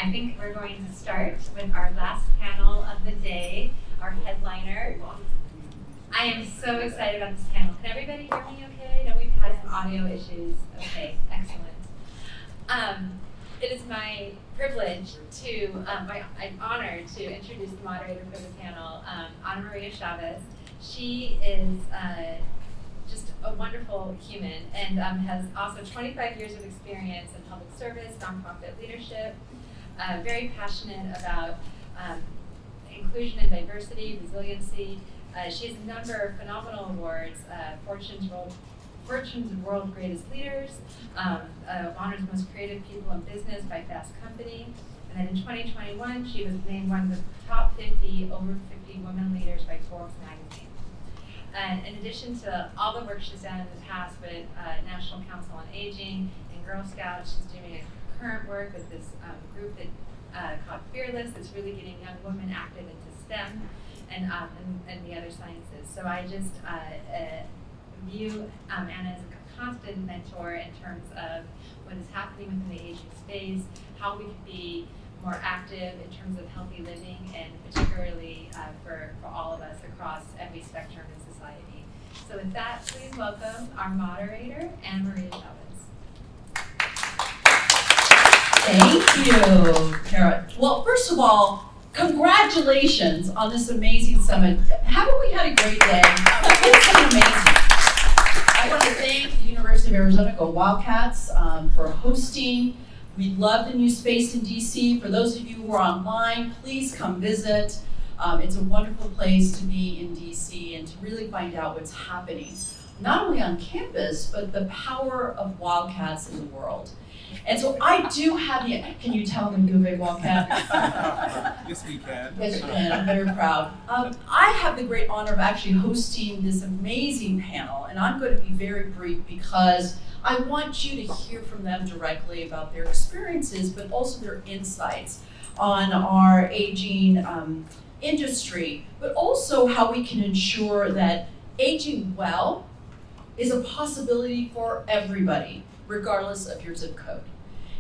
I think we're going to start with our last panel of the day, our headliner. I am so excited about this panel. Can everybody hear me okay? I know we've had some audio issues. Okay, excellent. It is my privilege to, I'm honored to introduce the moderator for the panel, Ana Maria Chavez. She is just a wonderful human and has also 25 years of experience in public service, nonprofit leadership, very passionate about inclusion and diversity, resiliency. She has a number of phenomenal awards, Fortune's World Greatest Leaders, Honor's Most Creative People in Business by Fast Company, and then in 2021 she was named one of the top 50 over 50 women leaders by Forbes magazine. And in addition to all the work she's done in the past with National Council on Aging and Girl Scouts, she's doing a current work with this group that called Fearless that's really getting young women active into STEM and the other sciences. So I just view Anna as a constant mentor in terms of what is happening within the aging space, how we can be more active in terms of healthy living, and particularly for all of us across every spectrum in society. So with that, please welcome our moderator, Ana Maria Chavez. Thank you, Kara. Well, first of all, congratulations on this amazing summit. Haven't we had a great day? It's been amazing. I want to thank the University of Arizona Go Wildcats for hosting. We love the new space in DC. For those of you who are online, please come visit. It's a wonderful place to be in DC and to really find out what's happening, not only on campus, but the power of Wildcats in the world. And so I do have the, can you tell them to do a big Wildcat? Yes, we can. Yes, you can. I'm very proud. I have the great honor of actually hosting this amazing panel, and I'm going to be very brief because I want you to hear from them directly about their experiences, but also their insights on our aging industry, but also how we can ensure that aging well is a possibility for everybody, regardless of your zip code.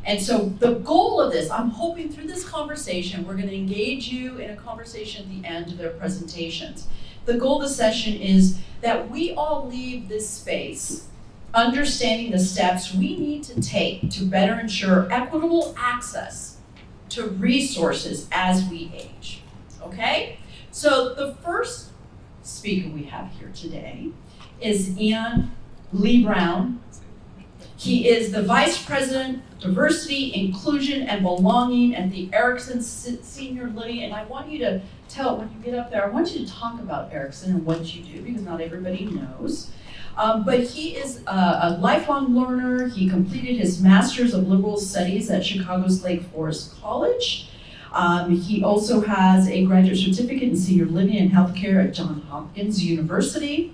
And so the goal of this, I'm hoping through this conversation, we're going to engage you in a conversation at the end of their presentations. The goal of the session is that we all leave this space understanding the steps we need to take to better ensure equitable access to resources as we age. Okay? So the first speaker we have here today is Ian Lee Brown. He is the Vice President, Diversity, Inclusion, and Belonging at the Erickson Senior Living. And I want you to tell, when you get up there, I want you to talk about Erickson and what you do, because not everybody knows. But he is a lifelong learner. He completed his Master's of Liberal Studies at Chicago's Lake Forest College. He also has a graduate certificate in senior living and healthcare at Johns Hopkins University.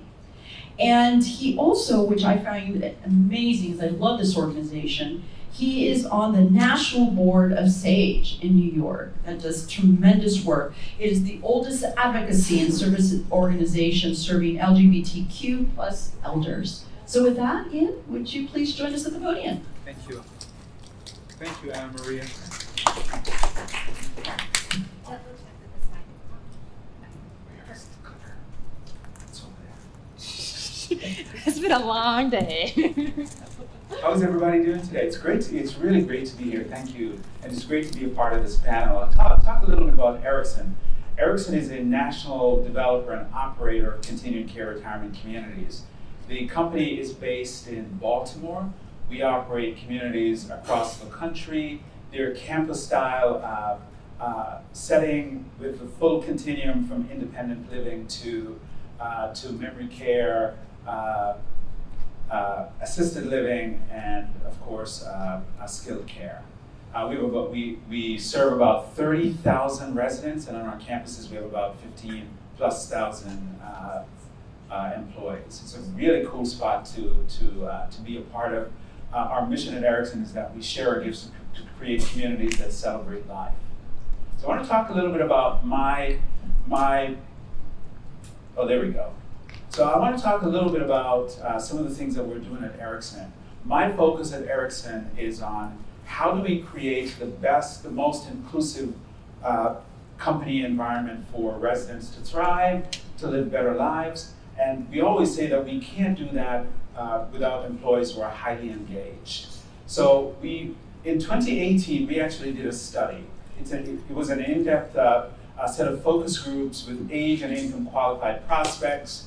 And he also, which I find amazing, because I love this organization, he is on the National Board of SAGE in New York that does tremendous work. It is the oldest advocacy and service organization serving LGBTQ plus elders. So with that, Ian, would you please join us at the podium? Thank you. Thank you, Ana Maria. It's been a long day. How's everybody doing today? It's really great to be here. Thank you. And it's great to be a part of this panel. I'll talk a little bit about Erickson. Erickson is a national developer and operator of continuing care retirement communities. The company is based in Baltimore. We operate communities across the country. They're campus-style setting with the full continuum from independent living to memory care, assisted living, and of course, skilled care. We serve about 30,000 residents, and on our campuses we have about 15,000+ employees. It's a really cool spot to be a part of. Our mission at Erickson is that we share our gifts to create communities that celebrate life. So I want to talk a little bit about oh, there we go. So I want to talk a little bit about some of the things that we're doing at Erickson. My focus at Erickson is on how do we create the best, the most inclusive company environment for residents to thrive, to live better lives. And we always say that we can't do that without employees who are highly engaged. So in 2018, we actually did a study. It was an in-depth set of focus groups with age and income qualified prospects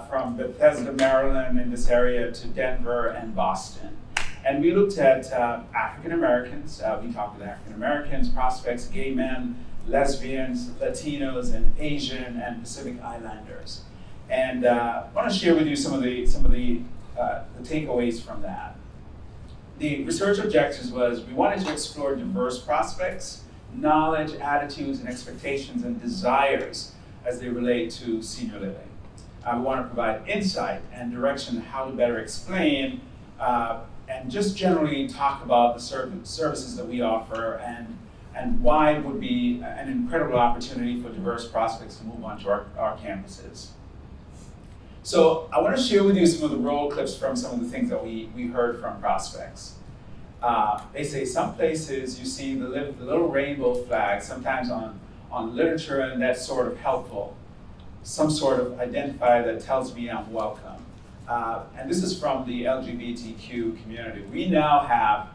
from Bethesda, Maryland in this area to Denver and Boston. And we looked at African Americans, we talked with African Americans, prospects, gay men, lesbians, Latinos, and Asian and Pacific Islanders. And I want to share with you some of the takeaways from that. The research objectives was we wanted to explore diverse prospects, knowledge, attitudes, and expectations and desires as they relate to senior living. We want to provide insight and direction on how to better explain and just generally talk about the services that we offer and why it would be an incredible opportunity for diverse prospects to move onto our campuses. So I want to share with you some of the roll clips from some of the things that we heard from prospects. They say some places you see the little rainbow flag, sometimes on literature, and that's sort of helpful. Some sort of identifier that tells me I'm welcome. And this is from the LGBTQ community. We now have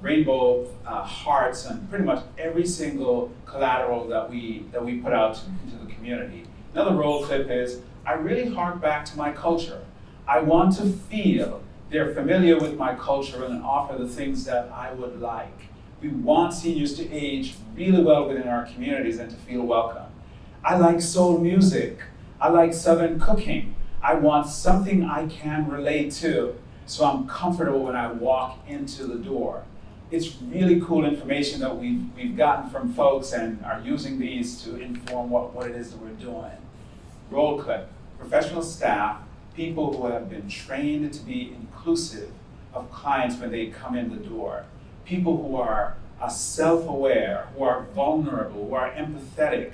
rainbow hearts on pretty much every single collateral that we put out into the community. Another roll clip is, I really hark back to my culture. I want to feel they're familiar with my culture and offer the things that I would like. We want seniors to age really well within our communities and to feel welcome. I like soul music. I like Southern cooking. I want something I can relate to, so I'm comfortable when I walk into the door. It's really cool information that we've gotten from folks and are using these to inform what it is that we're doing. Roll clip, professional staff, people who have been trained to be inclusive of clients when they come in the door. People who are self-aware, who are vulnerable, who are empathetic,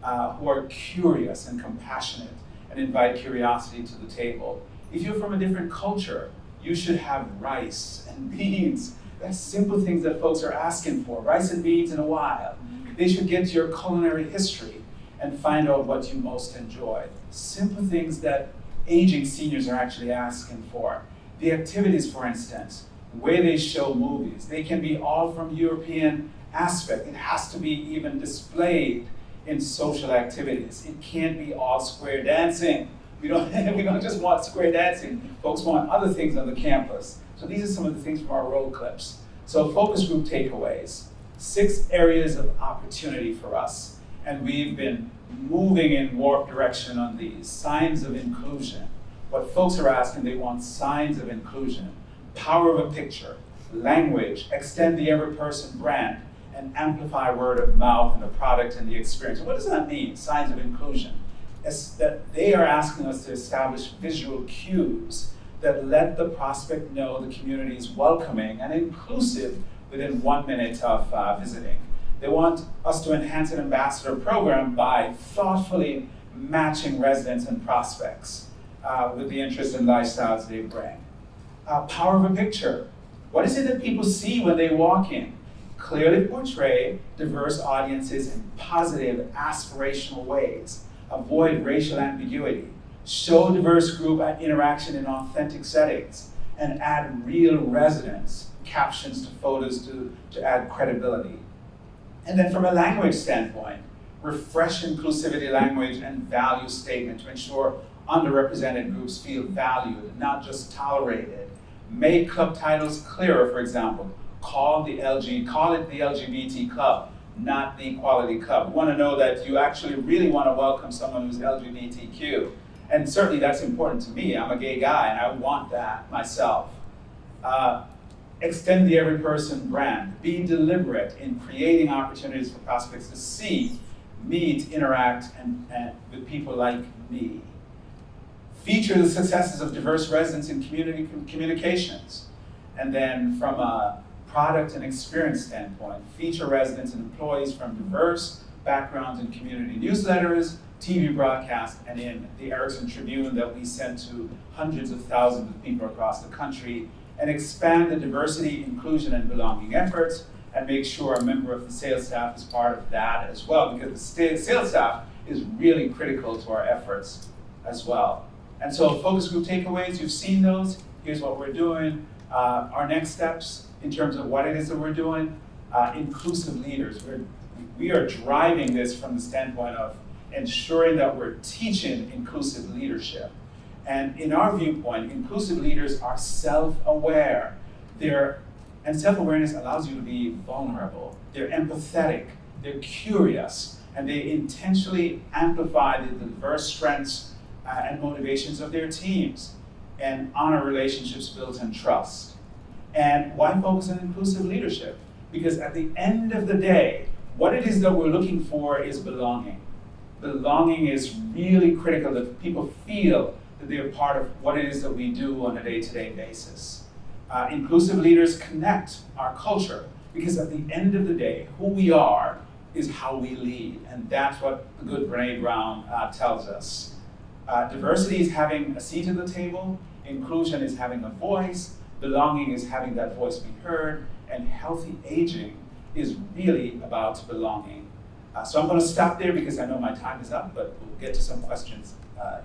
who are curious and compassionate and invite curiosity to the table. If you're from a different culture, you should have rice and beans. That's simple things that folks are asking for, rice and beans in a while. They should get your culinary history and find out what you most enjoy. Simple things that aging seniors are actually asking for. The activities, for instance, where they show movies, they can be all from European aspect. It has to be even displayed in social activities. It can't be all square dancing. We don't just want square dancing. Folks want other things on the campus. So these are some of the things from our roll clips. So focus group takeaways. 6 areas of opportunity for us. And we've been moving in warp direction on these. Signs of inclusion. What folks are asking, they want signs of inclusion. Power of a picture. Language. Extend the every person brand. And amplify word of mouth and the product and the experience. What does that mean, signs of inclusion? It's that they are asking us to establish visual cues that let the prospect know the community is welcoming and inclusive within 1 minute of visiting. They want us to enhance an ambassador program by thoughtfully matching residents and prospects with the interests and lifestyles they bring. Power of a picture. What is it that people see when they walk in? Clearly portray diverse audiences in positive, aspirational ways. Avoid racial ambiguity. Show diverse group interaction in authentic settings. And add real residents, captions to photos to add credibility. And then from a language standpoint, refresh inclusivity language and value statement to ensure underrepresented groups feel valued, not just tolerated. Make club titles clearer, for example. Call it the LGBT club, not the equality club. We want to know that you actually really want to welcome someone who's LGBTQ. And certainly that's important to me. I'm a gay guy and I want that myself. Extend the every person brand. Be deliberate in creating opportunities for prospects to see, meet, interact and with people like me. Feature the successes of diverse residents in community communications. And then from a product and experience standpoint, feature residents and employees from diverse backgrounds in community newsletters, TV broadcasts, and in the Erickson Tribune that we send to hundreds of thousands of people across the country and expand the diversity, inclusion, and belonging efforts, and make sure a member of the sales staff is part of that as well, because the sales staff is really critical to our efforts as well. And so focus group takeaways, you've seen those. Here's what we're doing. Our next steps in terms of what it is that we're doing, inclusive leaders. We are driving this from the standpoint of ensuring that we're teaching inclusive leadership. And in our viewpoint, inclusive leaders are self-aware. And self-awareness allows you to be vulnerable. They're empathetic, they're curious, and they intentionally amplify the diverse strengths and motivations of their teams and honor relationships built on trust. And why focus on inclusive leadership? Because at the end of the day, what it is that we're looking for is belonging. Belonging is really critical, that people feel that they're part of what it is that we do on a day-to-day basis. Inclusive leaders connect our culture, because at the end of the day, who we are is how we lead, and that's what the good Brene Brown tells us. Diversity is having a seat at the table, inclusion is having a voice, belonging is having that voice be heard, and healthy aging is really about belonging. So I'm going to stop there because I know my time is up, but we'll get to some questions ahead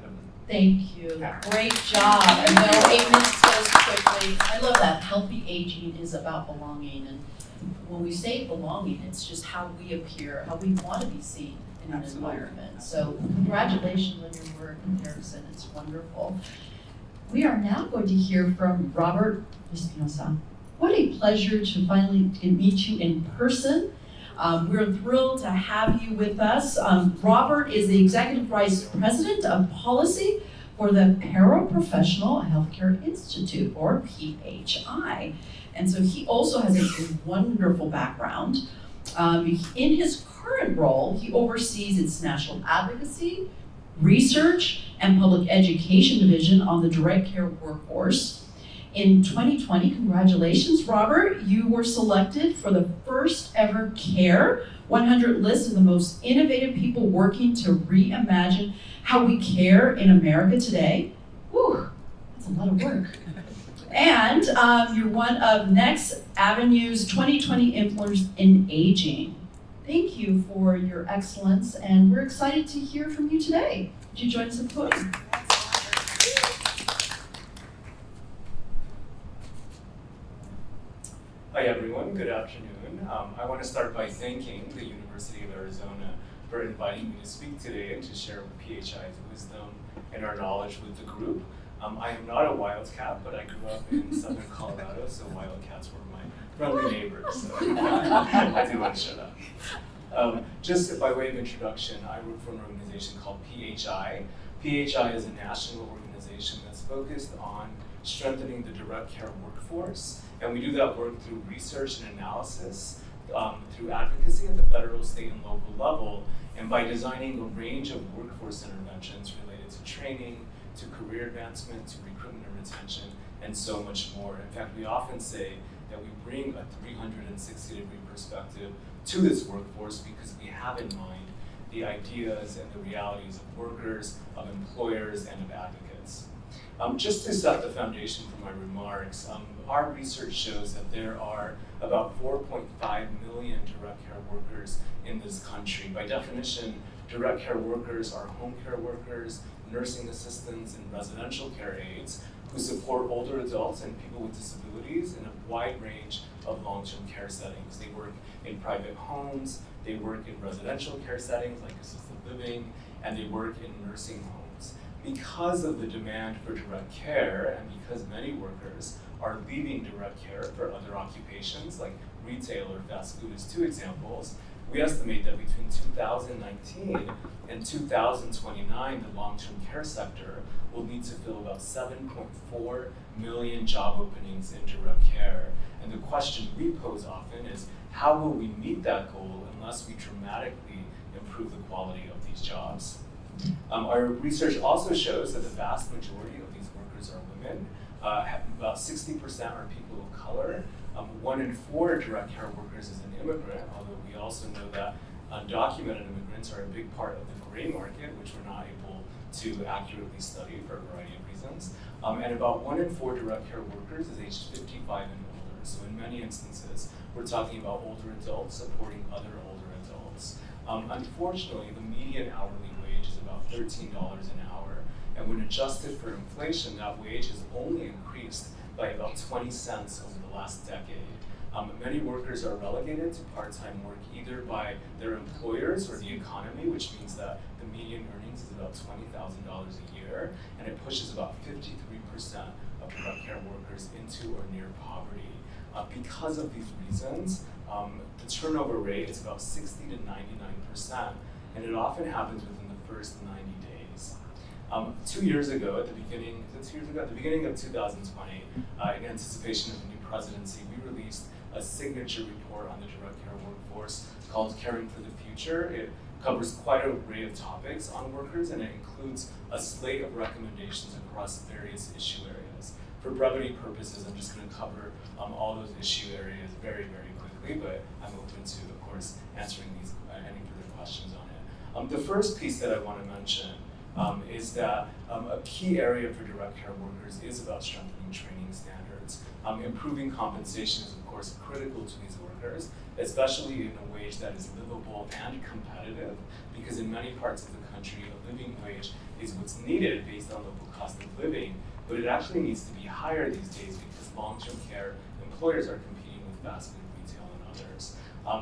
of me. Thank you. Great job. I know 8 minutes goes quickly. I love that. Healthy aging is about belonging. And when we say belonging, it's just how we appear, how we want to be seen in an environment. So congratulations on your work, Erickson. It's wonderful. We are now going to hear from Robert Espinoza. What a pleasure to finally meet you in person. We're thrilled to have you with us. Robert is the Executive Vice President of Policy for the Paraprofessional Healthcare Institute, or PHI. And so he also has a wonderful background. In his current role, he oversees its national advocacy, research, and public education division on the direct care workforce. In 2020, congratulations, Robert, you were selected for the first ever CARE 100 list of the most innovative people working to reimagine how we care in America today. Whew, that's a lot of work. And you're one of Next Avenue's 2020 Influencers in Aging. Thank you for your excellence, and we're excited to hear from you today. Would you join us at the podium? Hi everyone, good afternoon. I want to start by thanking the University of Arizona for inviting me to speak today and to share PHI's wisdom and our knowledge with the group. I am not a wildcat, but I grew up in southern Colorado, so wildcats were my friendly neighbors, so I do want to share that. Just by way of introduction, I work for an organization called PHI. PHI is a national organization that's focused on strengthening the direct care workforce, and we do that work through research and analysis, through advocacy at the federal, state, and local level, and by designing a range of workforce interventions related to training, to career advancement, to recruitment and retention, and so much more. In fact, we often say that we bring a 360-degree perspective to this workforce because we have in mind the ideas and the realities of workers, of employers, and of advocates. Just to set the foundation for my remarks, our research shows that there are about 4.5 million direct care workers in this country. By definition, direct care workers are home care workers, nursing assistants, and residential care aides who support older adults and people with disabilities in a wide range of long-term care settings. They work in private homes, they work in residential care settings like assisted living, and they work in nursing homes. Because of the demand for direct care, and because many workers are leaving direct care for other occupations like retail or fast food as two examples, we estimate that between 2019 and 2029, the long-term care sector will need to fill about 7.4 million job openings in direct care. And the question we pose often is, how will we meet that goal unless we dramatically improve the quality of these jobs? Our research also shows that the vast majority of these workers are women. About 60% are people of color. 1 in 4 direct care workers is an immigrant, although we also know that undocumented immigrants are a big part of the gray market, which we're not able to accurately study for a variety of reasons. And about 1 in 4 direct care workers is aged 55 and older. So in many instances, we're talking about older adults supporting other older adults. Unfortunately, the median hourly wage is about $13 an hour. And when adjusted for inflation, that wage has only increased by about 20 cents over the last decade. Many workers are relegated to part-time work either by their employers or the economy, which means that the median earnings is about $20,000 a year, and it pushes about 53% of direct care workers into or near poverty. Because of these reasons, the turnover rate is about 60 to 99%, and it often happens within the first 90 days. 2 years ago, at the beginning of 2020, in anticipation of the new presidency, we released a signature report on the direct care workforce called Caring for the Future. It covers quite an array of topics on workers, and it includes a slate of recommendations across various issue areas. For brevity purposes, I'm just going to cover all those issue areas very, very quickly, but I'm open to, of course, answering any further questions on it. The first piece that I want to mention is that a key area for direct care workers is about strengthening training standards. Improving compensation is, of course, critical to these workers, especially in a wage that is livable and competitive, because in many parts of the country, a living wage is what's needed based on local cost of living, but it actually needs to be higher these days because long-term care employers are competing with fast food, retail, and others.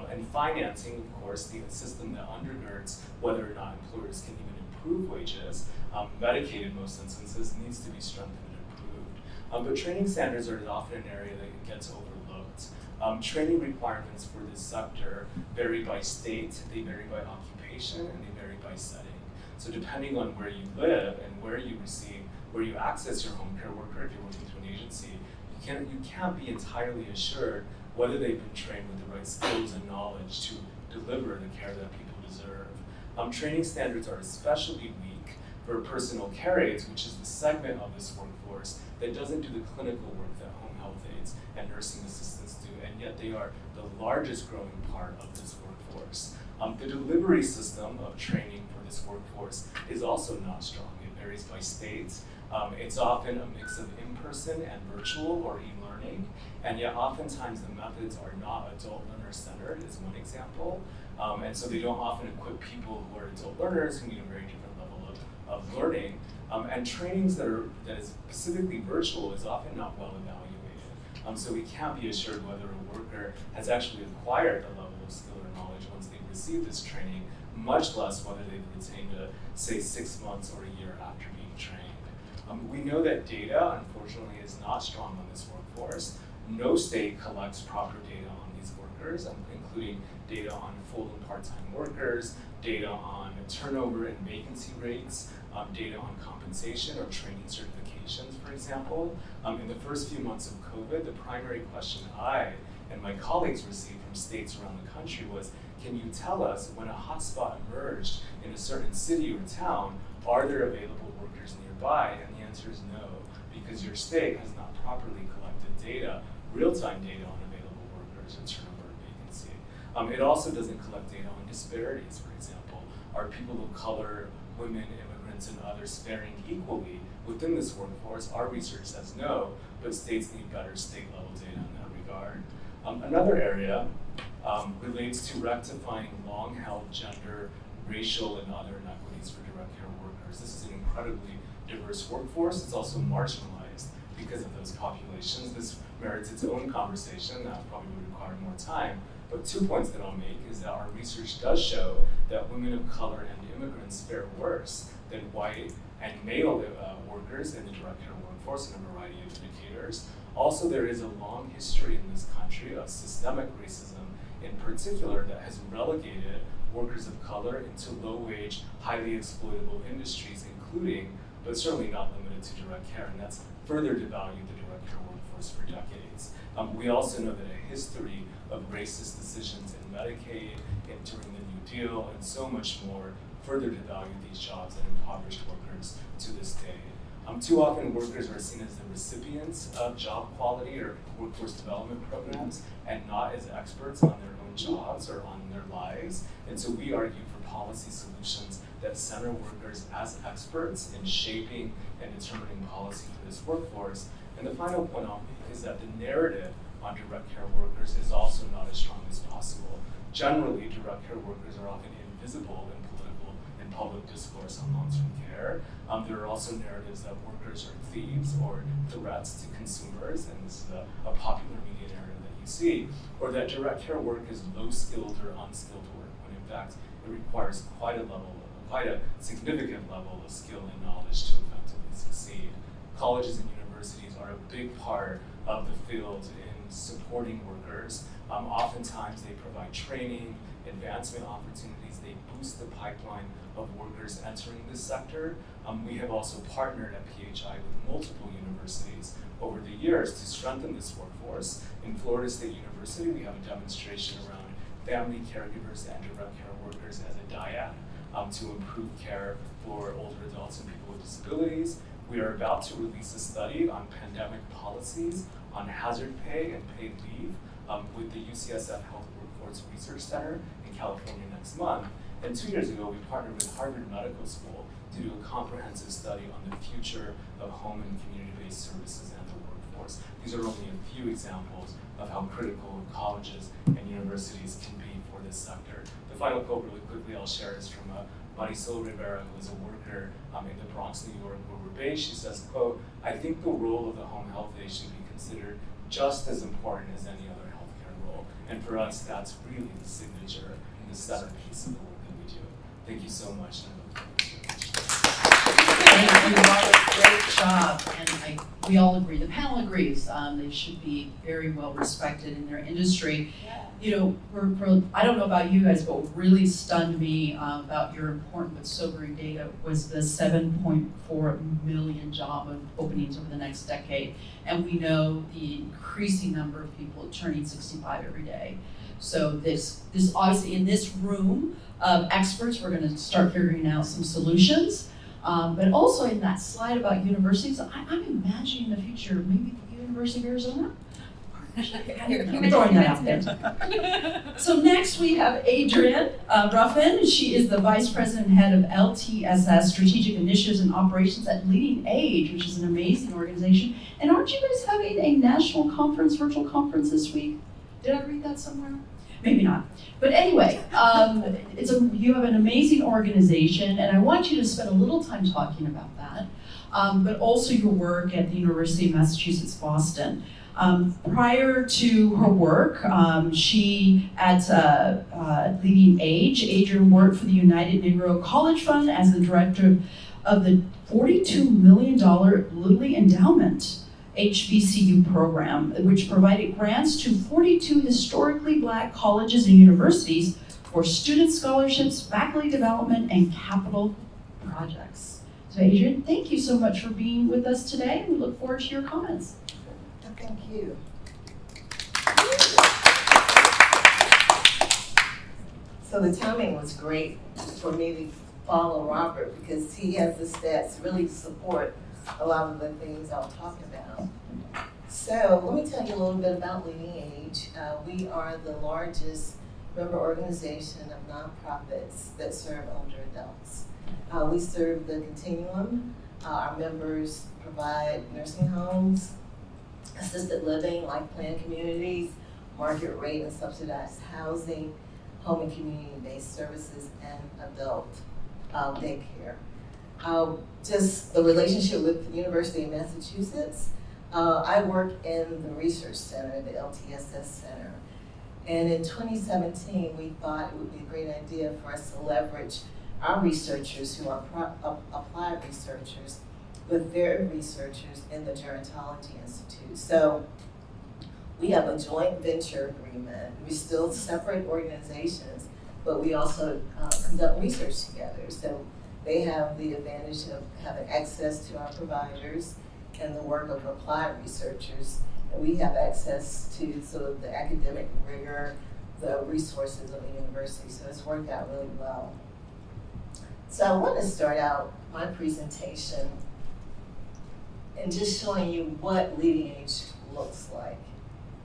And financing, of course, the system that undergirds whether or not employers can even improve wages, Medicaid in most instances, needs to be strengthened and improved. But training standards are often an area that gets overlooked. Training requirements for this sector vary by state, they vary by occupation, and they vary by setting. So depending on where you live and where you access your home care worker, if you're working through an agency, you can't be entirely assured whether they've been trained with the right skills and knowledge to deliver the care that people deserve. Training standards are especially weak for personal care aides, which is the segment of this workforce that doesn't do the clinical work that home health aides and nursing assistants do, and yet they are the largest growing part of this workforce. The delivery system of training for this workforce is also not strong. It varies by state. It's often a mix of in-person and virtual or e-learning, and yet oftentimes the methods are not adult learner-centered, is one example. And so they don't often equip people who are adult learners who need a very different level of learning. And trainings that is specifically virtual is often not well evaluated. So we can't be assured whether a worker has actually acquired the level of skill or knowledge once they've received this training, much less whether they've retained say 6 months or a year after being trained. We know that data, unfortunately, is not strong on this workforce. No state collects proper data on these workers, including data on full and part-time workers, data on turnover and vacancy rates, data on compensation or training certifications, for example. In the first few months of COVID, the primary question I and my colleagues received from states around the country was, can you tell us when a hotspot emerged in a certain city or town, are there available workers nearby? And the answer is no, because your state has not properly collected data, real-time data on available workers or turnover and vacancy. It also doesn't collect data on disparities, for example. Are people of color, women, immigrants, and others faring equally within this workforce? Our research says no, but states need better state-level data in that regard. Another area relates to rectifying long-held gender, racial, and other inequities for direct care workers. This is an incredibly diverse workforce. It's also marginalized because of those populations. This merits its own conversation. That probably would require more time. But 2 points that I'll make is that our research does show that women of color and immigrants fare worse than white and male workers in the direct care workforce in a variety of indicators. Also, there is a long history in this country of systemic racism in particular that has relegated workers of color into low-wage, highly exploitable industries, including, but certainly not limited to direct care, and that's further devalued the direct care workforce for decades. We also know that a history of racist decisions in Medicaid and during the New Deal and so much more further devalued these jobs and impoverished workers to this day. Too often workers are seen as the recipients of job quality or workforce development programs and not as experts on their own jobs or on their lives. And so we argue for policy solutions that center workers as experts in shaping and determining policy for this workforce. And the final point I'll make is that the narrative on direct care workers is also not as strong as possible. Generally, direct care workers are often invisible in political and public discourse on long-term care. There are also narratives that workers are thieves or threats to consumers, and this is a popular media narrative that you see, or that direct care work is low-skilled or unskilled work, when in fact it requires quite a significant level of skill and knowledge to effectively succeed. Colleges and universities are a big part of the field in supporting workers. Oftentimes they provide training, advancement opportunities, they boost the pipeline of workers entering this sector. We have also partnered at PHI with multiple universities over the years to strengthen this workforce. In Florida State University, we have a demonstration around family caregivers and direct care workers as a dyad to improve care for older adults and people with disabilities. We are about to release a study on pandemic policies on hazard pay and paid leave with the UCSF Health Workforce Research Center in California next month. And 2 years ago, we partnered with Harvard Medical School to do a comprehensive study on the future of home and community-based services and the workforce. These are only a few examples of how critical colleges and universities can be for this sector. The final quote really quickly I'll share is from Marisol Rivera, who is a worker in the Bronx, New York, where we're based. She says, quote, "I think the role of the home health aide should be considered just as important as any other healthcare role." And for us, that's really the signature and the centerpiece of the work that we do. Thank you so much. Thank you, Robert. Great job. And we all agree, the panel agrees, they should be very well respected in their industry. You know, I don't know about you guys, but what really stunned me about your important but sobering data was the 7.4 million job openings over the next decade. And we know the increasing number of people turning 65 every day. So this obviously in this room of experts, we're going to start figuring out some solutions. But also in that slide about universities, I'm imagining the future, maybe the University of Arizona. I'm throwing that out there. So next we have Adrienne Ruffin. She is the Vice President and Head of LTSS, Strategic Initiatives and Operations at LeadingAge, which is an amazing organization. And aren't you guys having a national conference, virtual conference this week? Did I read that somewhere? Maybe not. But anyway, you have an amazing organization, and I want you to spend a little time talking about that, but also your work at the University of Massachusetts, Boston. Prior to her work, she at LeadingAge, Adrienne worked for the United Negro College Fund as the director of the $42 million Lilly Endowment HBCU program, which provided grants to 42 historically Black colleges and universities for student scholarships, faculty development, and capital projects. So Adrienne, thank you so much for being with us today. We look forward to your comments. Thank you. So the timing was great for me to follow Robert because he has the stats really to support a lot of the things I'll talk about. So let me tell you a little bit about LeadingAge. We are the largest member organization of nonprofits that serve older adults. We serve the continuum. Our members provide nursing homes, assisted living, life plan communities, market rate and subsidized housing, home and community-based services, and adult daycare. Just the relationship with the University of Massachusetts, I work in the research center, the LTSS center. And in 2017, we thought it would be a great idea for us to leverage our researchers who are applied researchers with their researchers in the Gerontology Institute. So we have a joint venture agreement. We're still separate organizations, but we also conduct research together. So they have the advantage of having access to our providers and the work of applied researchers. And we have access to sort of the academic rigor, the resources of the university. So it's worked out really well. So I want to start out my presentation and just showing you what LeadingAge looks like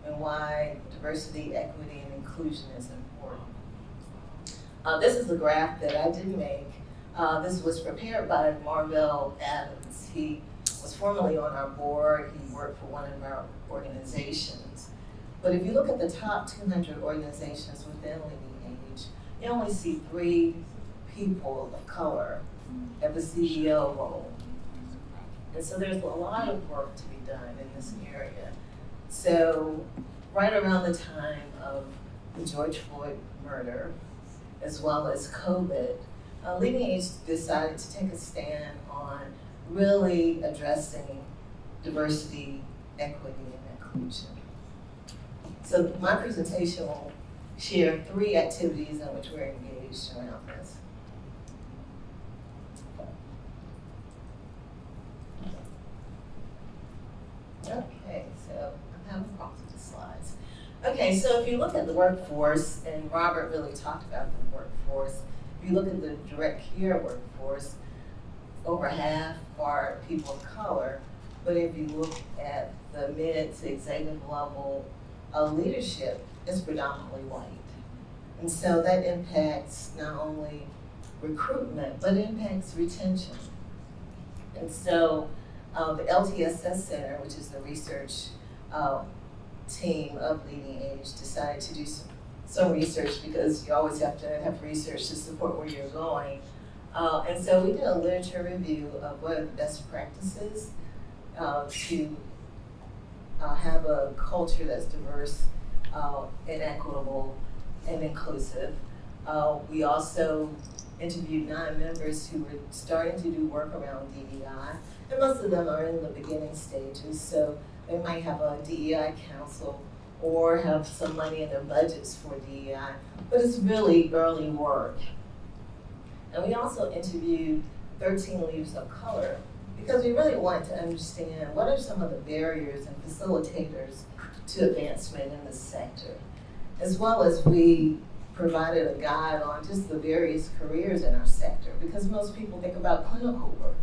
and why diversity, equity, and inclusion is important. This is a graph that I did make. This was prepared by Marvell Adams. He was formerly on our board. He worked for one of our organizations. But if you look at the top 200 organizations within LeadingAge, you only see 3 people of color at the CEO role. And so there's a lot of work to be done in this area. So right around the time of the George Floyd murder, as well as COVID, LeadingAge decided to take a stand on really addressing diversity, equity, and inclusion. So my presentation will share 3 activities in which we're engaged around this. Okay, so I'm having problems with the slides. Okay, so if you look at the workforce, and Robert really talked about the workforce, if you look at the direct care workforce, over half are people of color, but if you look at the mid to executive level leadership, it's predominantly white. And so that impacts not only recruitment, but impacts retention. And so the LTSS Center, which is the research team of LeadingAge, decided to do some research, because you always have to have research to support where you're going. And so we did a literature review of what are the best practices to have a culture that's diverse and equitable and inclusive. We also interviewed 9 members who were starting to do work around DEI, and most of them are in the beginning stages, so they might have a DEI council or have some money in their budgets for DEI, but it's really early work. And we also interviewed 13 leaders of color, because we really wanted to understand what are some of the barriers and facilitators to advancement in this sector, as well as we provided a guide on just the various careers in our sector, because most people think about clinical work,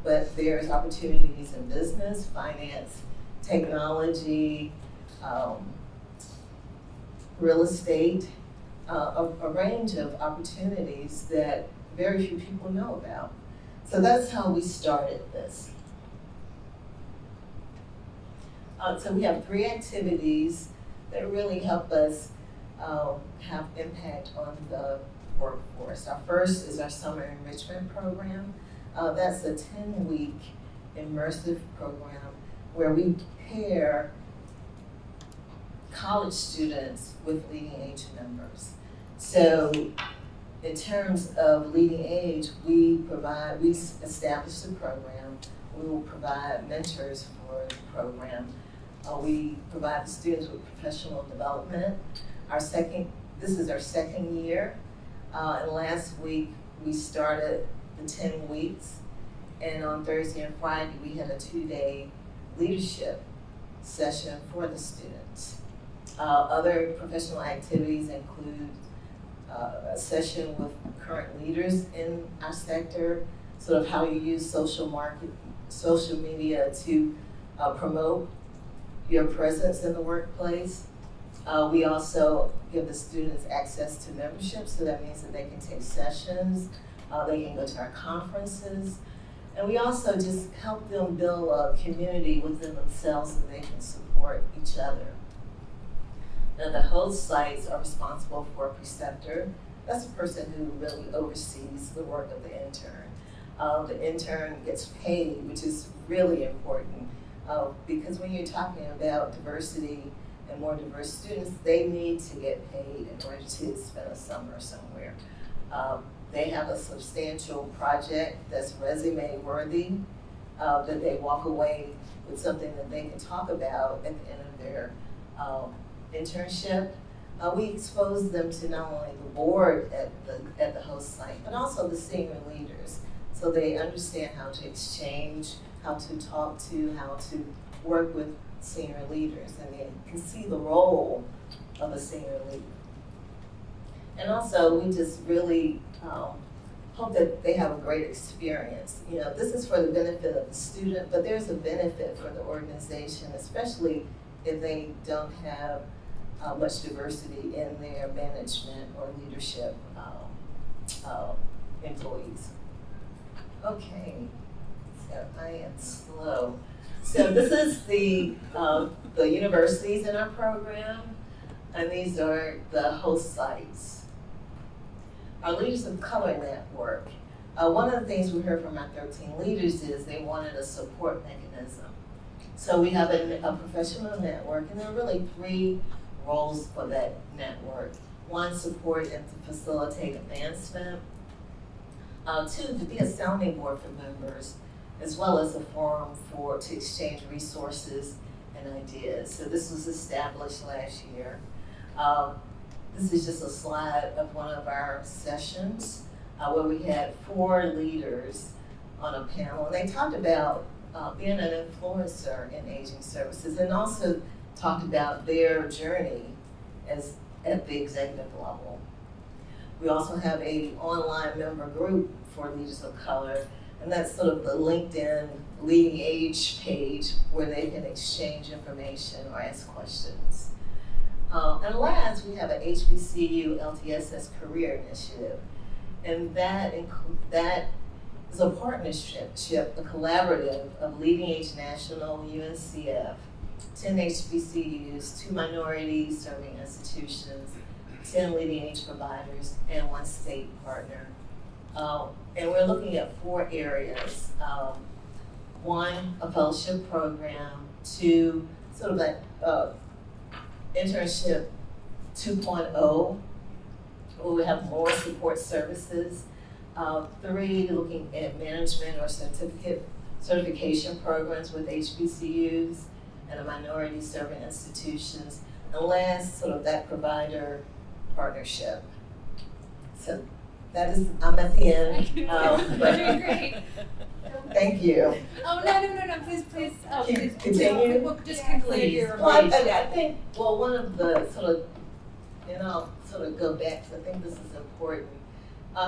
but there's opportunities in business, finance, technology, real estate, a range of opportunities that very few people know about. So that's how we started this. So we have 3 activities that really help us have impact on the workforce. Our first is our summer enrichment program. That's a 10-week immersive program where we pair college students with LeadingAge members. So in terms of LeadingAge, we established the program. We will provide mentors for the program. We provide the students with professional development. This is our second year. And last week we started the 10 weeks. And on Thursday and Friday we had a 2-day leadership session for the students. Other professional activities include a session with current leaders in our sector, sort of how you use social media to promote your presence in the workplace. We also give the students access to membership, so that means that they can take sessions, they can go to our conferences, and we also just help them build a community within themselves so they can support each other. Now, the host sites are responsible for a preceptor. That's a person who really oversees the work of the intern. The intern gets paid, which is really important, because when you're talking about diversity and more diverse students, they need to get paid in order to spend a summer somewhere. They have a substantial project that's resume worthy, that they walk away with something that they can talk about at the end of their internship. We expose them to not only the board at the host site, but also the senior leaders, so they understand how to exchange, how to talk to, how to work with senior leaders, and they can see the role of a senior leader. And also, we just really hope that they have a great experience. You know, this is for the benefit of the student, but there's a benefit for the organization, especially if they don't have much diversity in their management or leadership employees. Okay, so I am slow. So this is the universities in our program, and these are the host sites. Our Leaders of Color Network. One of the things we heard from our 13 leaders is they wanted a support mechanism. So we have a professional network, and there are really 3 roles for that network. 1, support and to facilitate advancement. 2, to be a sounding board for members, as well as a forum to exchange resources and ideas. So this was established last year. This is just a slide of one of our sessions where we had 4 leaders on a panel, and they talked about being an influencer in aging services, and also talked about their journey at the executive level. We also have an online member group for Leaders of Color, and that's sort of the LinkedIn LeadingAge page where they can exchange information or ask questions. And last, we have an HBCU LTSS career initiative, and that is a partnership, a collaborative of LeadingAge National, UNCF, 10 HBCUs, 2 minority serving institutions, 10 LeadingAge providers, and 1 state partner. And we're looking at 4 areas. 1, a fellowship program. 2, sort of that internship 2.0, where we have more support services. 3, looking at management or certification programs with HBCUs and a minority serving institutions. And last, sort of that provider partnership. So that is, I'm at the end. You're doing great. Thank you. Oh, no, please. Oh, please. Continue? We'll just conclude your Well, remarks. I think, one of the sort of, and I'll sort of go back, because I think this is important.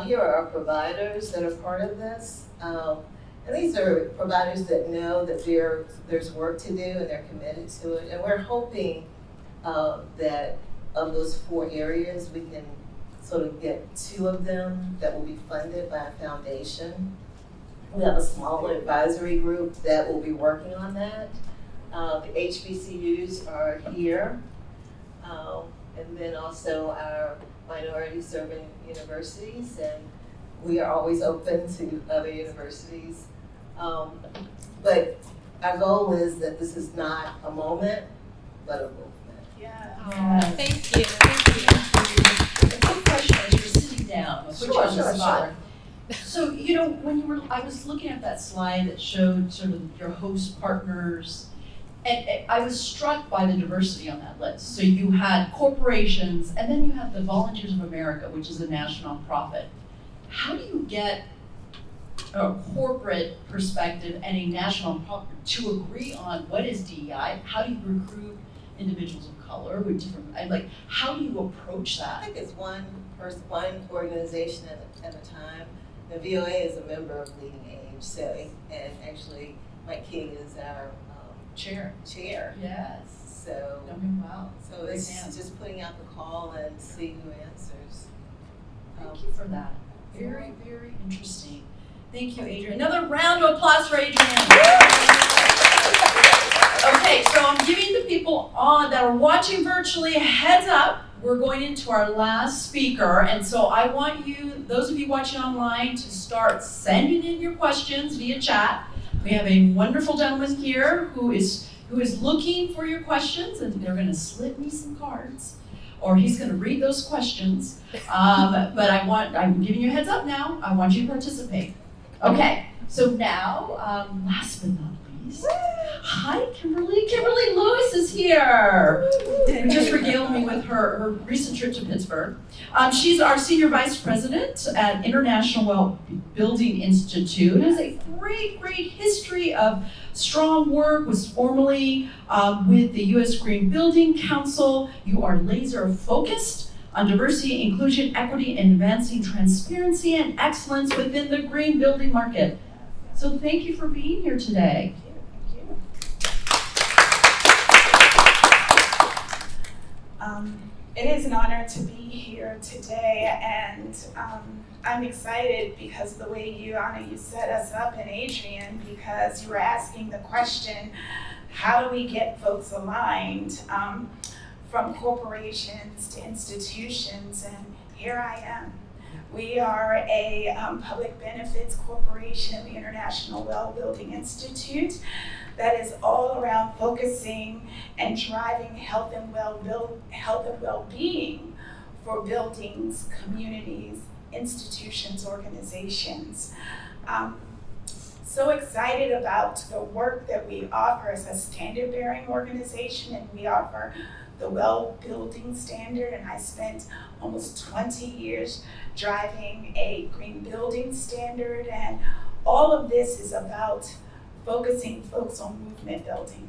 Here are our providers that are part of this. And these are providers that know that there's work to do and they're committed to it. And we're hoping that of those 4 areas, we can sort of get 2 of them that will be funded by a foundation. We have a smaller advisory group that will be working on that. The HBCUs are here. And then also our minority serving universities, and we are always open to other universities. But our goal is that this is not a moment, but a movement. Yeah. Thank you. A quick question as you're sitting down, I'll put you on the spot. Sure. So, when I was looking at that slide that showed sort of your host partners, and I was struck by the diversity on that list. So you had corporations, and then you have the Volunteers of America, which is a national nonprofit. How do you get a corporate perspective and a national nonprofit to agree on what is DEI? How do you recruit individuals of color with different, how do you approach I that? think it's one person, one organization at a time. The VOA is a member of LeadingAge, so, and actually Mike King is our chair. Yes. So, Wow. so Great it's man. just putting out the call and see who answers. Thank you for that. Very, very interesting. Thank you, Adrienne. Another round of applause for Adrienne. Okay, so I'm giving the people that are watching virtually a heads up. We're going into our last speaker, and so I want you, those of you watching online, to start sending in your questions via chat. We have a wonderful gentleman here who is looking for your questions, and they're going to slip me some cards, or he's going to read those questions. But I'm giving you a heads up now. I want you to participate. Okay, so now, last but not least, hi, Kimberly. Kimberly Lewis is here. Who just regaled me with her recent trip to Pittsburgh. She's our Senior Vice President at International Well Building Institute. Has a great history of strong work, was formerly with the U.S. Green Building Council. You are laser focused on diversity, inclusion, equity, and advancing transparency and excellence within the green building market. So thank you for being here today. Thank you. It is an honor to be here today, and I'm excited because of the way you set us up, and Adrienne, because you were asking the question, how do we get folks aligned from corporations to institutions, and here I am. We are a public benefits corporation, the International Well Building Institute, that is all around focusing and driving health and well-being for buildings, communities, institutions, organizations. So excited about the work that we offer as a standard-bearing organization, and we offer the Well Building Standard, and I spent almost 20 years driving a green building standard, and all of this is about focusing folks on movement building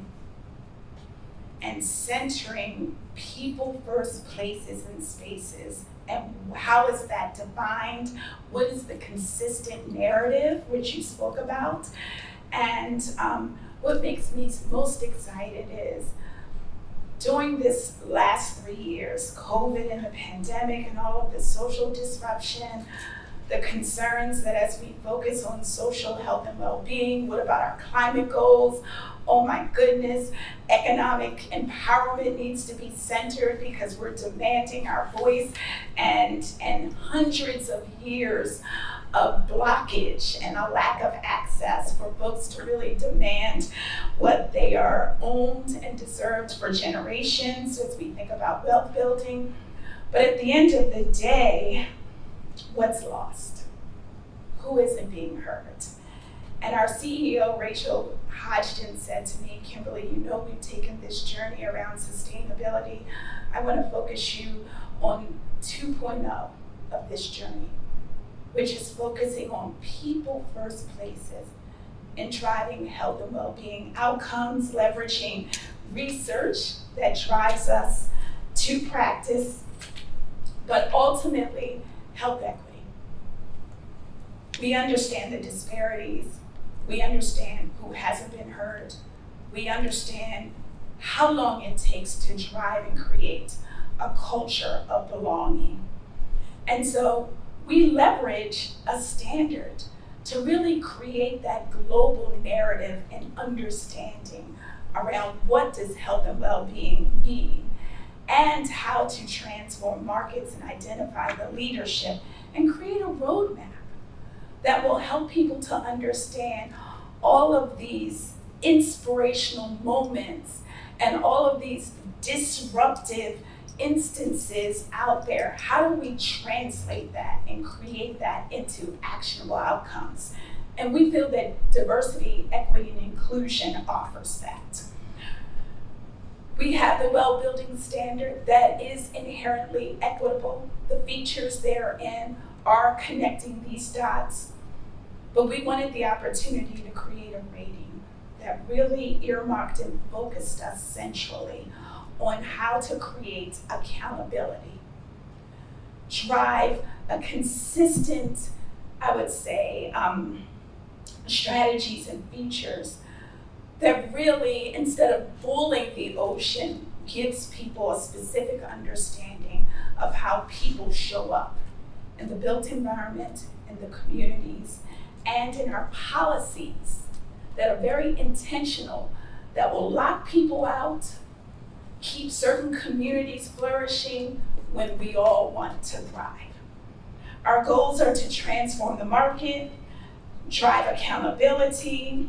and centering people first places and spaces. And how is that defined? What is the consistent narrative, which you spoke about? And what makes me most excited is during this last 3 years, COVID and the pandemic and all of the social disruption, the concerns that as we focus on social health and well-being, what about our climate goals? Oh my goodness, economic empowerment needs to be centered because we're demanding our voice, and hundreds of years of blockage and a lack of access for folks to really demand what they are owned and deserved for generations as we think about wealth building. But at the end of the day, what's lost? Who isn't being heard? And our CEO, Rachel Hodgson, said to me, Kimberly, you know we've taken this journey around sustainability. I want to focus you on 2.0 of this journey, which is focusing on people first places and driving health and well-being outcomes, leveraging research that drives us to practice, but ultimately health equity. We understand the disparities. We understand who hasn't been heard. We understand how long it takes to drive and create a culture of belonging. And so we leverage a standard to really create that global narrative and understanding around what does health and well-being mean, and how to transform markets and identify the leadership and create a roadmap that will help people to understand all of these inspirational moments and all of these disruptive instances out there. How do we translate that and create that into actionable outcomes? And we feel that diversity, equity, and inclusion offers that. We have the Well Building Standard that is inherently equitable. The features therein are connecting these dots, but we wanted the opportunity to create a rating that really earmarked and focused us centrally on how to create accountability, drive a consistent, I would say, strategies and features that really, instead of boiling the ocean, gives people a specific understanding of how people show up in the built environment, in the communities, and in our policies that are very intentional, that will lock people out, keep certain communities flourishing when we all want to thrive. Our goals are to transform the market, drive accountability,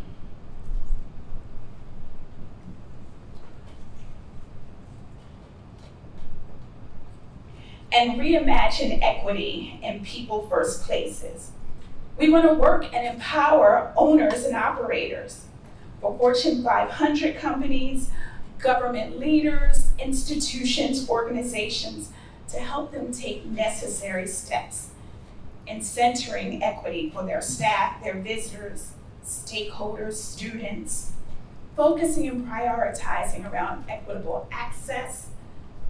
and reimagine equity in people first places. We want to work and empower owners and operators for Fortune 500 companies, government leaders, institutions, organizations, to help them take necessary steps in centering equity for their staff, their visitors, stakeholders, students, focusing and prioritizing around equitable access,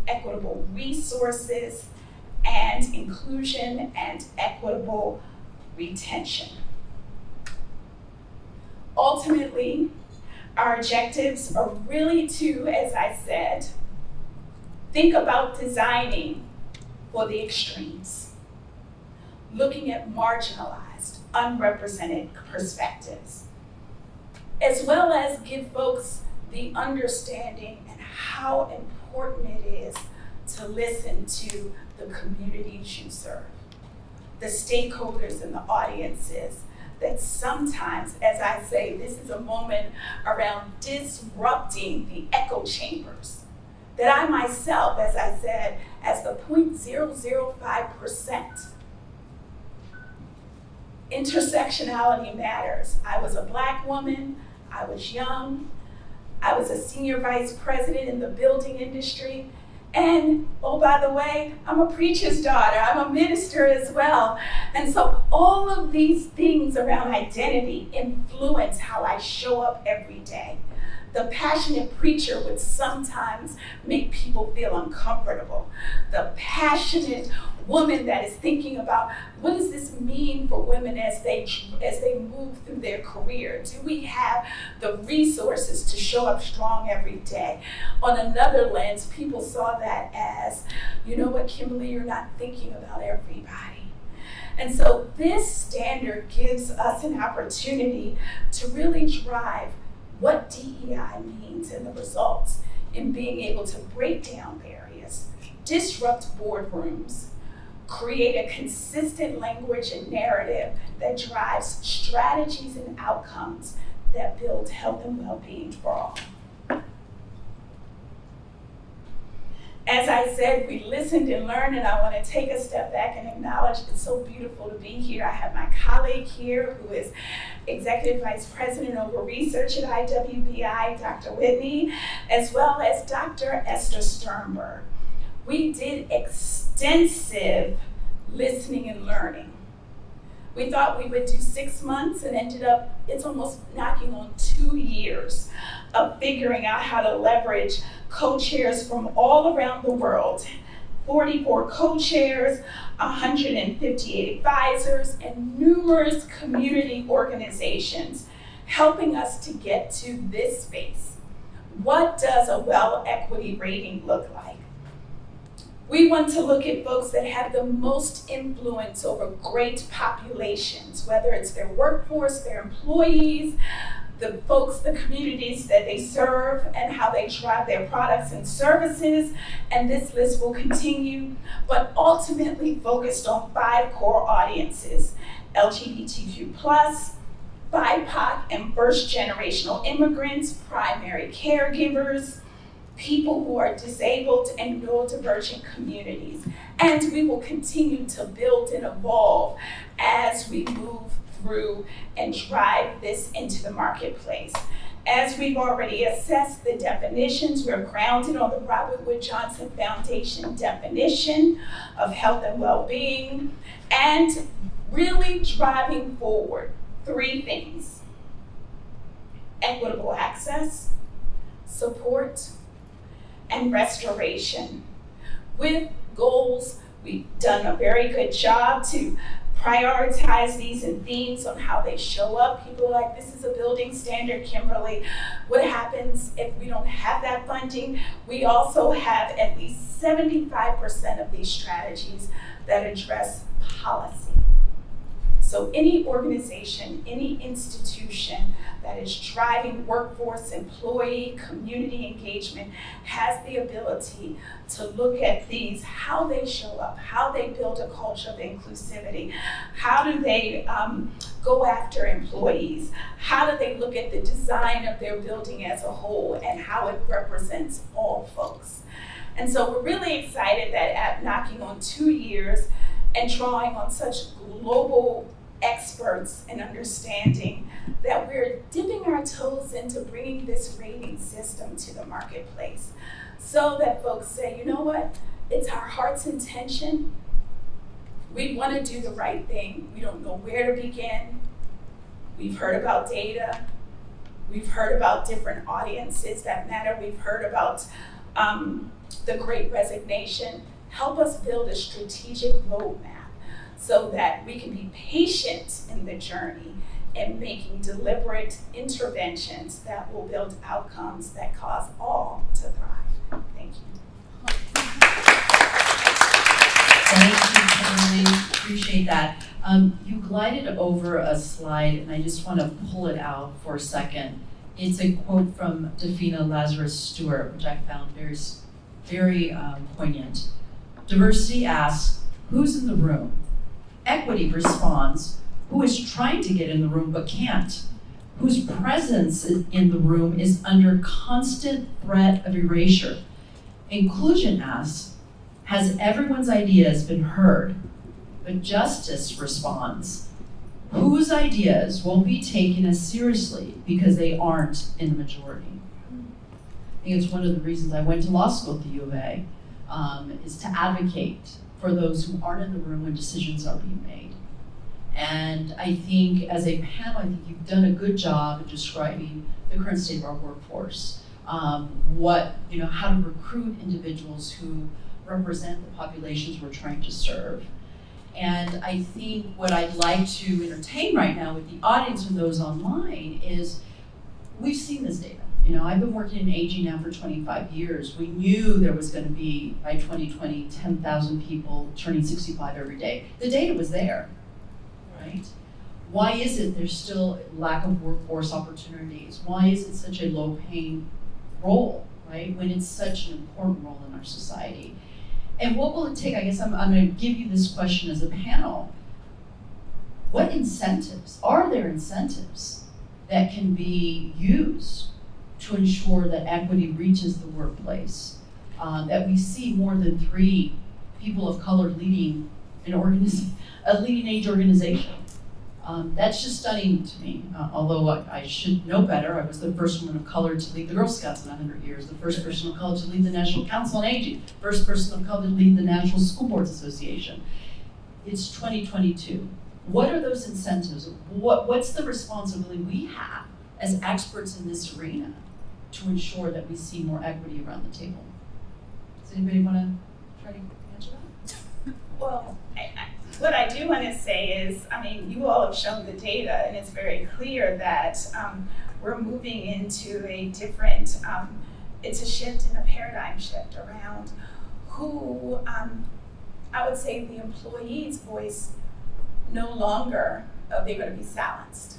equitable resources, and inclusion and equitable retention. Ultimately, our objectives are really to, as I said, think about designing for the extremes, looking at marginalized, unrepresented perspectives, as well as give folks the understanding and how important it is to listen to the communities you serve, the stakeholders and the audiences that sometimes, as I say, this is a moment around disrupting the echo chambers that I myself, as I said, as the 0.005%, intersectionality matters. I was a Black woman, I was young, I was a senior vice president in the building industry, and oh, by the way, I'm a preacher's daughter, I'm a minister as well. And so all of these things around identity influence how I show up every day. The passionate preacher would sometimes make people feel uncomfortable. The passionate woman that is thinking about what does this mean for women as they move through their career? Do we have the resources to show up strong every day? On another lens, people saw that as, you know what, Kimberly, you're not thinking about everybody. And so this standard gives us an opportunity to really drive what DEI means and the results in being able to break down barriers, disrupt boardrooms, create a consistent language and narrative that drives strategies and outcomes that build health and well-being for all. As I said, we listened and learned, and I want to take a step back and acknowledge it's so beautiful to be here. I have my colleague here who is Executive Vice President over Research at IWBI, Dr. Whitney, as well as Dr. Esther Sternberg. We did extensive listening and learning. We thought we would do 6 months and ended up, it's almost knocking on 2 years of figuring out how to leverage co-chairs from all around the world. 44 co-chairs, 158 advisors, and numerous community organizations helping us to get to this space. What does a well equity rating look like? We want to look at folks that have the most influence over great populations, whether it's their workforce, their employees, the folks, the communities that they serve, and how they drive their products and services. And this list will continue, but ultimately focused on 5 core audiences: LGBTQ+, BIPOC and first generational immigrants, primary caregivers, people who are disabled, and neurodivergent communities. And we will continue to build and evolve as we move through and drive this into the marketplace. As we've already assessed the definitions, we're grounded on the Robert Wood Johnson Foundation definition of health and well-being, and really driving forward 3 things: equitable access, support, and restoration. With goals, we've done a very good job to prioritize these and themes on how they show up. People are like, this is a building standard, Kimberly. What happens if we don't have that funding? We also have at least 75% of these strategies that address policy. So any organization, any institution that is driving workforce, employee, community engagement has the ability to look at these, how they show up, how they build a culture of inclusivity, how do they go after employees, how do they look at the design of their building as a whole and how it represents all folks. And so we're really excited that at knocking on 2 years and drawing on such global experts and understanding that we're dipping our toes into bringing this rating system to the marketplace so that folks say, you know what, it's our heart's intention. We want to do the right thing. We don't know where to begin. We've heard about data. We've heard about different audiences that matter. We've heard about the Great Resignation. Help us build a strategic roadmap so that we can be patient in the journey and making deliberate interventions that will build outcomes that cause all to thrive. Thank you. Thank you, Kimberly. Appreciate that. You glided over a slide, and I just want to pull it out for a second. It's a quote from Dafina Lazarus Stewart, which I found very poignant. Diversity asks, who's in the room? Equity responds, who is trying to get in the room but can't? Whose presence in the room is under constant threat of erasure? Inclusion asks, has everyone's ideas been heard? But justice responds, whose ideas won't be taken as seriously because they aren't in the majority? I think it's one of the reasons I went to law school at the U of A, is to advocate for those who aren't in the room when decisions are being made. And I think as a panel, I think you've done a good job of describing the current state of our workforce. How to recruit individuals who represent the populations we're trying to serve. And I think what I'd like to entertain right now with the audience and those online is, we've seen this data. I've been working in aging now for 25 years. We knew there was going to be, by 2020, 10,000 people turning 65 every day. The data was there, right? Why is it there's still lack of workforce opportunities? Why is it such a low-paying role, right, when it's such an important role in our society? And what will it take? I guess I'm going to give you this question as a panel. What incentives, are there incentives that can be used to ensure that equity reaches the workplace? That we see more than 3 people of color leading a LeadingAge organization. That's just stunning to me, although I should know better. I was the first woman of color to lead the Girl Scouts in 100 years, the first person of color to lead the National Council on Aging, first person of color to lead the National School Boards Association. It's 2022. What are those incentives? What's the responsibility we have as experts in this arena to ensure that we see more equity around the table? Does anybody want to try to answer that? Well, what I do want to say is, you all have shown the data, and it's very clear that we're moving into a different, it's a shift and a paradigm shift around who, I would say the employee's voice no longer, they're going to be silenced.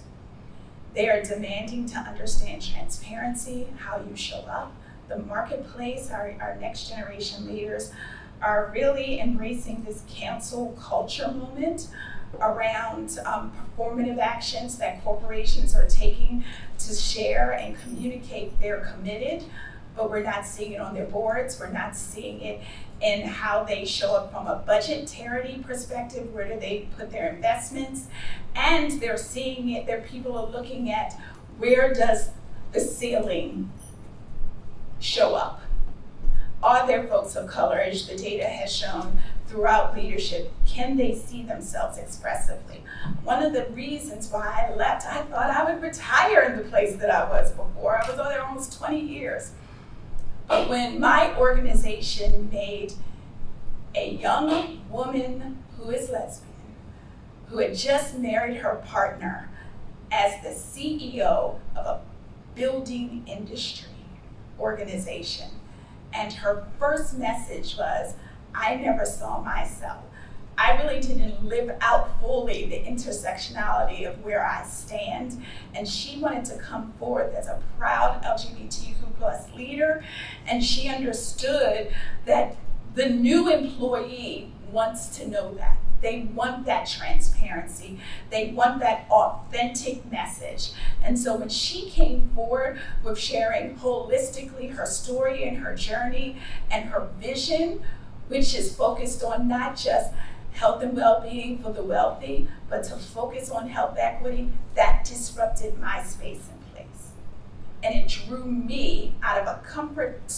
They are demanding to understand transparency, how you show up. The marketplace, our next generation leaders are really embracing this cancel culture moment around performative actions that corporations are taking to share and communicate they're committed, but we're not seeing it on their boards. We're not seeing it in how they show up from a budgetary perspective. Where do they put their investments? And they're seeing it, people are looking at, where does the ceiling show up? Are there folks of color, as the data has shown throughout leadership? Can they see themselves expressively? One of the reasons why I left, I thought I would retire in the place that I was before. I was there almost 20 years. But when my organization made a young woman who is lesbian, who had just married her partner as the CEO of a building industry organization, and her first message was, I never saw myself. I really didn't live out fully the intersectionality of where I stand. And she wanted to come forth as a proud LGBTQ+ leader. And she understood that the new employee wants to know that. They want that transparency. They want that authentic message. And so when she came forward with sharing holistically her story and her journey and her vision, which is focused on not just health and well-being for the wealthy, but to focus on health equity, that disrupted my space and place. And it drew me out of a comfort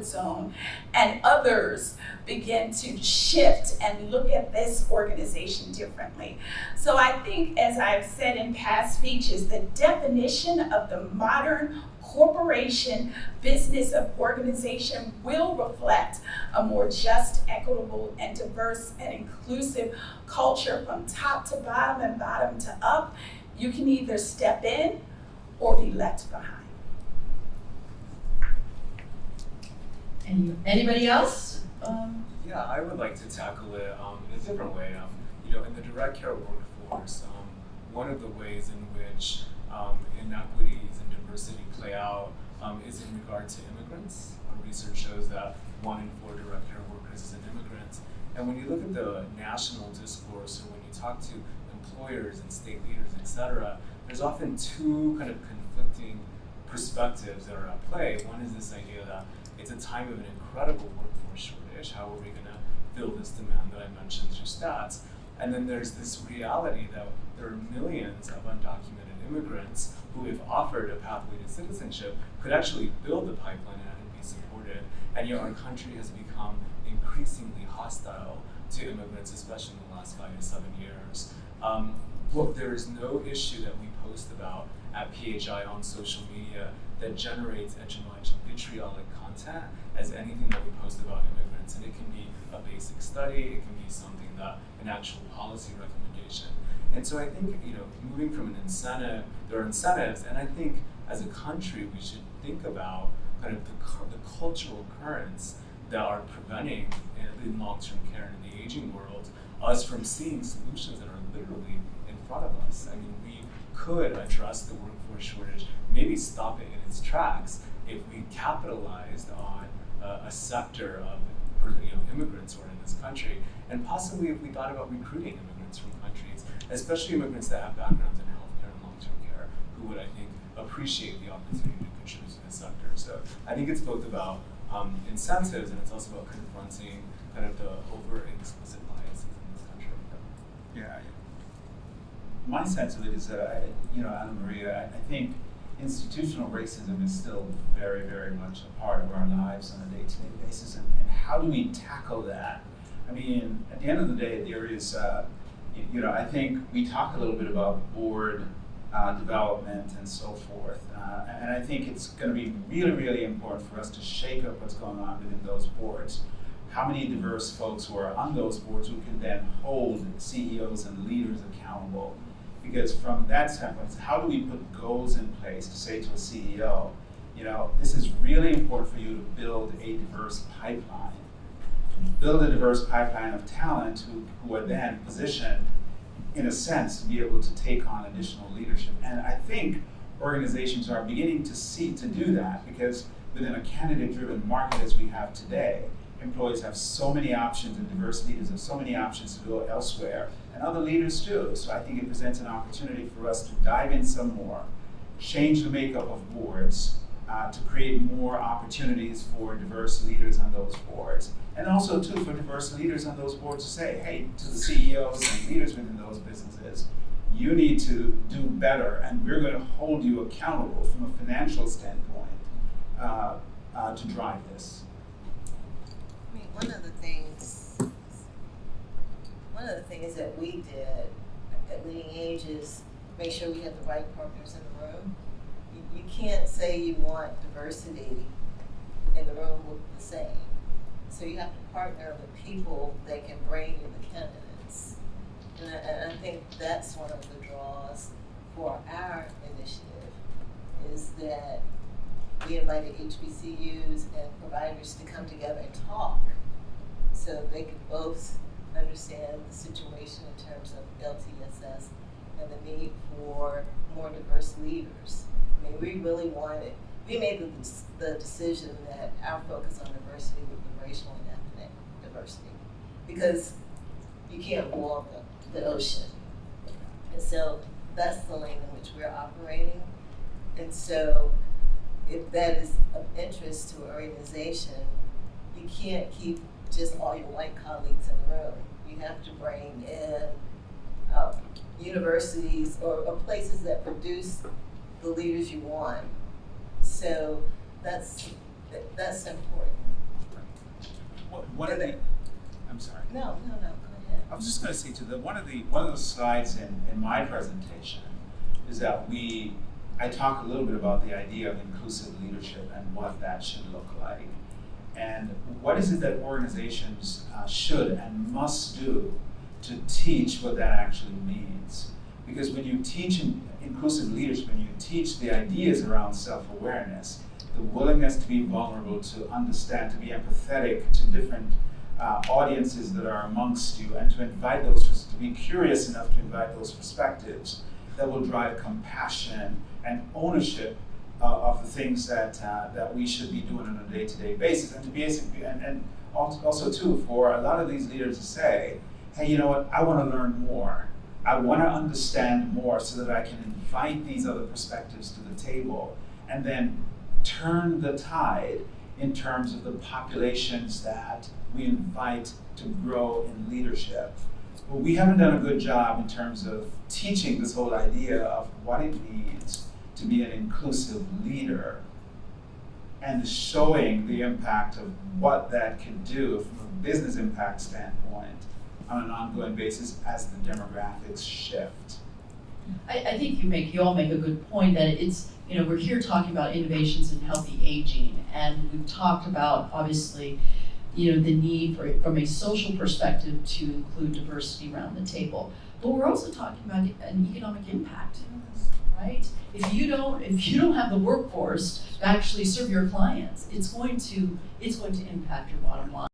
zone, and others began to shift and look at this organization differently. So I think, as I've said in past speeches, the definition of the modern corporation business of organization will reflect a more just, equitable, and diverse and inclusive culture from top to bottom and bottom to up. You can either step in or be left behind. Anybody else? Yeah, I would like to tackle it in a different way. In the direct care workforce, one of the ways in which inequities and diversity play out is in regard to immigrants. Research shows that 1 in 4 direct care workers is an immigrant. And when you look at the national discourse, or when you talk to employers and state leaders, et cetera, there's often two kind of conflicting perspectives that are at play. One is this idea that it's a time of an incredible workforce shortage. How are we going to fill this demand that I mentioned through stats? And then there's this reality that there are millions of undocumented immigrants who, if offered a pathway to citizenship, could actually build the pipeline and be supported. And yet our country has become increasingly hostile to immigrants, especially in the last 5 to 7 years. Look, there is no issue that we post about at PHI on social media that generates as much vitriolic content as anything that we post about immigrants. And it can be a basic study, it can be something that an actual policy recommendation. And so I think, moving from an incentive, there are incentives, and I think as a country we should think about kind of the cultural currents that are preventing in long-term care and in the aging world us from seeing solutions that are literally in front of us. I mean, we could address the workforce shortage, maybe stop it in its tracks if we capitalized on a sector of immigrants who are in this country, and possibly if we thought about recruiting immigrants from countries, especially immigrants that have backgrounds in healthcare and long-term care, who would, I think, appreciate the opportunity to contribute to this sector. So I think it's both about incentives, and it's also about confronting kind of the overt and explicit biases in this country. Yeah. My sense of it is that, Anna Maria, I think institutional racism is still very, very much a part of our lives on a day-to-day basis, and how do we tackle that? I mean, at the end of the day, there is, I think we talk a little bit about board development and so forth, and I think it's going to be really, really important for us to shake up what's going on within those boards. How many diverse folks who are on those boards who can then hold CEOs and leaders accountable? Because from that standpoint, how do we put goals in place to say to a CEO, this is really important for you to build a diverse pipeline. Build a diverse pipeline of talent who are then positioned, in a sense, to be able to take on additional leadership. And I think organizations are beginning to do that, because within a candidate-driven market as we have today, employees have so many options and diverse leaders have so many options to go elsewhere, and other leaders do. So I think it presents an opportunity for us to dive in some more, change the makeup of boards, to create more opportunities for diverse leaders on those boards. And also, too, for diverse leaders on those boards to say, hey, to the CEOs and leaders within those businesses, you need to do better, and we're going to hold you accountable from a financial standpoint to drive this. I mean, one of the things that we did at LeadingAge is make sure we had the right partners in the room. You can't say you want diversity and the room look the same. So you have to partner with people that can bring you the candidates. And I think that's one of the draws for our initiative, is that we invited HBCUs and providers to come together and talk so they could both understand the situation in terms of LTSS and the need for more diverse leaders. I mean, we made the decision that our focus on diversity would be racial and ethnic diversity, because you can't boil the ocean. And so that's the lane in which we're operating. And so if that is of interest to an organization, you can't keep just all your white colleagues in the room. You have to bring in universities or places that produce the leaders you want. So that's important. I'm sorry. No, go ahead. I was just going to say one of the slides in my presentation is that I talk a little bit about the idea of inclusive leadership and what that should look like, and what is it that organizations should and must do to teach what that actually means. Because when you teach inclusive leadership, when you teach the ideas around self-awareness, the willingness to be vulnerable, to understand, to be empathetic to different audiences that are amongst you, and to invite those, to be curious enough to invite those perspectives that will drive compassion and ownership of the things that we should be doing on a day-to-day basis, and to basically, and also too, for a lot of these leaders to say, hey, you know what, I want to learn more. I want to understand more so that I can invite these other perspectives to the table and then turn the tide in terms of the populations that we invite to grow in leadership. But we haven't done a good job in terms of teaching this whole idea of what it means to be an inclusive leader and showing the impact of what that can do from a business impact standpoint on an ongoing basis as the demographics shift. I think you all make a good point that it's, we're here talking about innovations in healthy aging, and we've talked about, obviously, the need for, from a social perspective, to include diversity around the table. But we're also talking about an economic impact, right? If you don't have the workforce to actually serve your clients, it's going to impact your bottom line.